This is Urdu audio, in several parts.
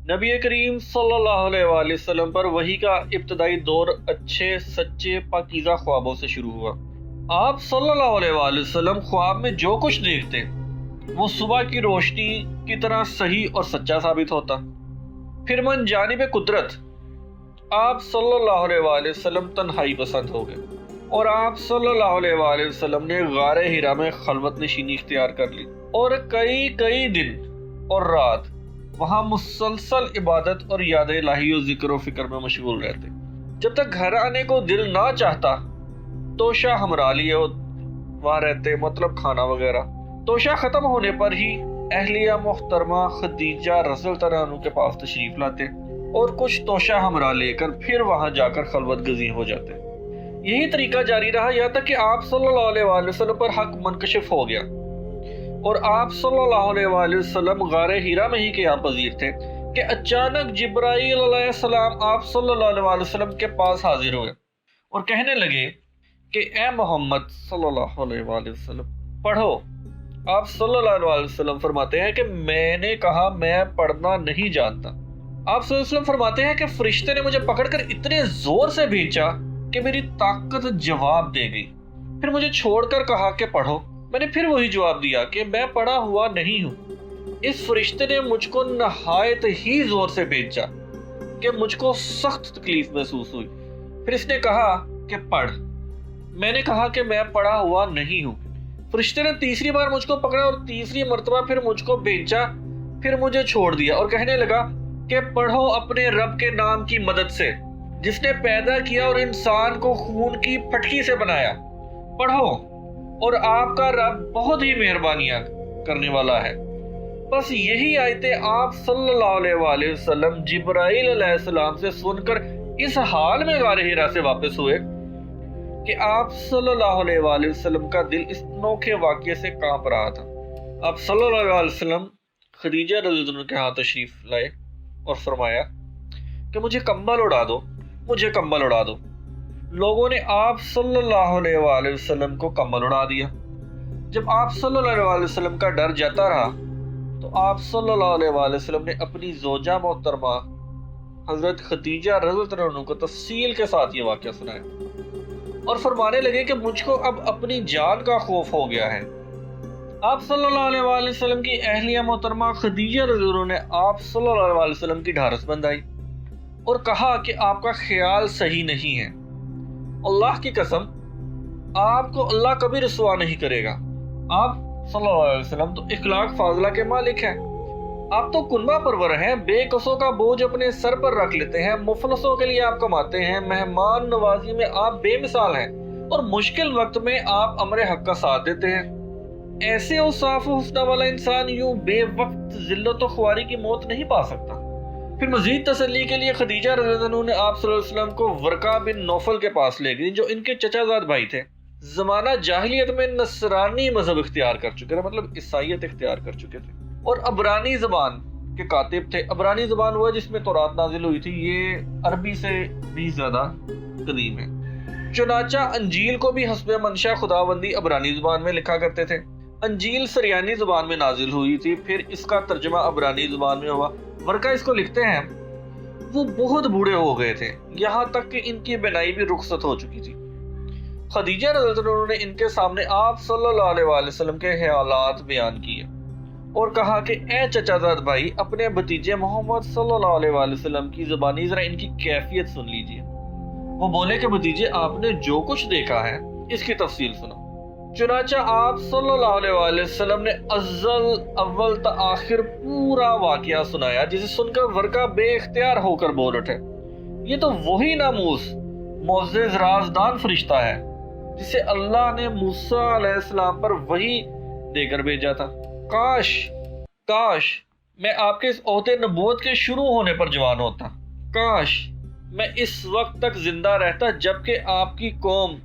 نبی کریم صلی اللہ علیہ وآلہ وسلم پر وحی کا ابتدائی دور اچھے سچے پاکیزہ خوابوں سے شروع ہوا۔ آپ صلی اللہ علیہ وآلہ وسلم خواب میں جو کچھ دیکھتے وہ صبح کی روشنی کی طرح صحیح اور سچا ثابت ہوتا۔ پھر من جانب قدرت آپ صلی اللہ علیہ وآلہ وسلم تنہائی پسند ہو گئے اور آپ صلی اللہ علیہ وآلہ وسلم نے غار حرا میں خلوت نشینی اختیار کر لی اور کئی دن اور رات وہاں مسلسل عبادت اور یاد الہی و ذکر و فکر میں مشغول رہتے۔ جب تک گھر آنے کو دل نہ چاہتا توشہ ہمراہ لیے وہاں رہتے، مطلب کھانا وغیرہ۔ توشہ ختم ہونے پر ہی اہلیہ محترمہ خدیجہ رضی اللہ عنہ کے پاس تشریف لاتے اور کچھ توشہ ہمراہ لے کر پھر وہاں جا کر خلوت گزین ہو جاتے۔ یہی طریقہ جاری رہا یہاں تک کہ آپ صلی اللہ علیہ وآلہ وسلم پر حق منکشف ہو گیا اور آپ صلی اللہ علیہ وآلہ وسلم غار حرا میں ہی کے یہاں پذیر تھے کہ اچانک جبرائیل علیہ السلام آپ صلی اللہ علیہ وآلہ وسلم کے پاس حاضر ہوئے اور کہنے لگے کہ اے محمد صلی اللہ علیہ وآلہ وسلم پڑھو۔ آپ صلی اللہ علیہ وآلہ وسلم فرماتے ہیں کہ میں نے کہا میں پڑھنا نہیں جانتا۔ آپ صلی اللہ علیہ وسلم فرماتے ہیں کہ فرشتے نے مجھے پکڑ کر اتنے زور سے بھینچا کہ میری طاقت جواب دے گئی، پھر مجھے چھوڑ کر کہا کہ پڑھو۔ میں نے پھر وہی جواب دیا کہ میں پڑھا ہوا نہیں ہوں۔ اس فرشتے نے مجھ کو نہایت ہی زور سے بھینچا کہ مجھ کو سخت تکلیف محسوس ہوئی۔ پھر اس نے کہا کہ پڑھ۔ میں نے کہا کہ میں پڑھا ہوا نہیں ہوں۔ فرشتے نے تیسری بار مجھ کو پکڑا اور تیسری مرتبہ پھر مجھ کو بھینچا، پھر مجھے چھوڑ دیا اور کہنے لگا کہ پڑھو اپنے رب کے نام کی مدد سے جس نے پیدا کیا اور انسان کو خون کی پھٹکی سے بنایا۔ پڑھو اور آپ کا رب بہت ہی مہربانیاں کرنے والا ہے۔ بس یہی آیتیں آپ صلی اللہ علیہ وآلہ وسلم جبرائیل علیہ السلام سے سن کر اس حال میں غار حرا سے واپس ہوئے کہ آپ صلی اللہ علیہ وآلہ وسلم کا دل اس انوکھے واقعے سے کانپ رہا تھا۔ آپ صلی اللہ علیہ وآلہ وسلم خدیجہ رضی اللہ عنہا کے ہاں تشریف لائے اور فرمایا کہ مجھے کمبل اڑا دو، مجھے کمبل اڑا دو۔ لوگوں نے آپ صلی اللہ علیہ وآلہ وسلم کو کمبل اڑا دیا۔ جب آپ صلی اللہ علیہ وسلم کا ڈر جاتا رہا تو آپ صلی اللہ علیہ وسلم نے اپنی زوجہ محترمہ حضرت خدیجہ رضی اللہ عنہا کو تفصیل کے ساتھ یہ واقعہ سنایا اور فرمانے لگے کہ مجھ کو اب اپنی جان کا خوف ہو گیا ہے۔ آپ صلی اللہ علیہ وسلم کی اہلیہ محترمہ خدیجہ رضی اللہ عنہا نے آپ صلی اللہ علیہ وسلم کی ڈھارس بندھائی اور کہا کہ آپ کا خیال صحیح نہیں ہے، اللہ کی قسم آپ کو اللہ کبھی رسوا نہیں کرے گا۔ آپ صلی اللہ علیہ وسلم تو اخلاق فاضلہ کے مالک ہیں، آپ تو کنبہ پرور ہیں، بے کسوں کا بوجھ اپنے سر پر رکھ لیتے ہیں، مفلسوں کے لیے آپ کماتے ہیں، مہمان نوازی میں آپ بے مثال ہیں اور مشکل وقت میں آپ امر حق کا ساتھ دیتے ہیں۔ ایسے اوصاف و حسنہ والا انسان یوں بے وقت ذلت و خواری کی موت نہیں پا سکتا۔ پھر مزید تسلی کے لیے خدیجہ رضی اللہ عنہا نے آپ صلی اللہ علیہ وسلم کو ورقہ بن نوفل کے پاس لے گئی جو ان کے چچا زاد بھائی تھے۔ زمانہ جاہلیت میں نصرانی مذہب اختیار کر چکے تھے، مطلب عیسائیت اختیار کر چکے تھے اور عبرانی زبان کے کاتب تھے۔ عبرانی زبان وہ ہے جس میں تورات نازل ہوئی تھی، یہ عربی سے بھی زیادہ قدیم ہے۔ چنانچہ انجیل کو بھی حسب منشا خداوندی عبرانی زبان میں لکھا کرتے تھے۔ انجیل سریانی زبان میں نازل ہوئی تھی، پھر اس کا ترجمہ عبرانی زبان میں ہوا۔ ورقہ اس کو لکھتے ہیں وہ بہت بوڑھے ہو گئے تھے، یہاں تک کہ ان کی بینائی بھی رخصت ہو چکی تھی۔ خدیجہ رضی اللہ عنہا نے ان کے سامنے آپ صلی اللہ علیہ وآلہ وسلم کے حالات بیان کیے اور کہا کہ اے چچا زاد بھائی، اپنے بھتیجے محمد صلی اللہ علیہ وآلہ وسلم کی زبانی ذرا ان کی کیفیت سن لیجئے۔ وہ بولے کہ بھتیجے آپ نے جو کچھ دیکھا ہے اس کی تفصیل سنو۔ چنانچہ آپ صلی اللہ علیہ وآلہ وسلم نے اول تا آخر پورا واقعہ سنایا، جسے سن کر ورقہ بے اختیار ہو کر بول اٹھے، یہ تو وہی ناموس معزز رازدان فرشتہ ہے جسے اللہ نے موسیٰ علیہ السلام پر وحی دے کر بھیجا تھا۔ کاش میں آپ کے اس عہد نبوت کے شروع ہونے پر جوان ہوتا، کاش میں اس وقت تک زندہ رہتا جبکہ آپ کی قوم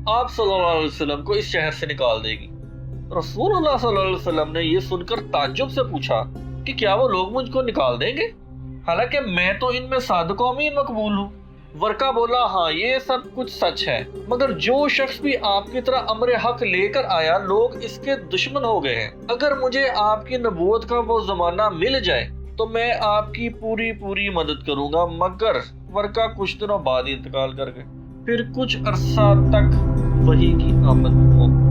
آپ صلی اللہ علیہ وسلم کو اس شہر سے نکال دے گی۔ رسول اللہ صلی اللہ علیہ وسلم نے یہ سن کر تعجب سے پوچھا کہ کیا وہ لوگ مجھ کو نکال دیں گے، حالانکہ میں تو ان میں صادق و امین مقبول ہوں۔ ورقہ بولا ہاں یہ سب کچھ سچ ہے، مگر جو شخص بھی آپ کی طرح امر حق لے کر آیا لوگ اس کے دشمن ہو گئے ہیں۔ اگر مجھے آپ کی نبوت کا وہ زمانہ مل جائے تو میں آپ کی پوری مدد کروں گا، مگر ورقہ کچھ دنوں بعد ہی انتقال کر گئے۔ پھر کچھ عرصہ تک وحی کی آمد ہو۔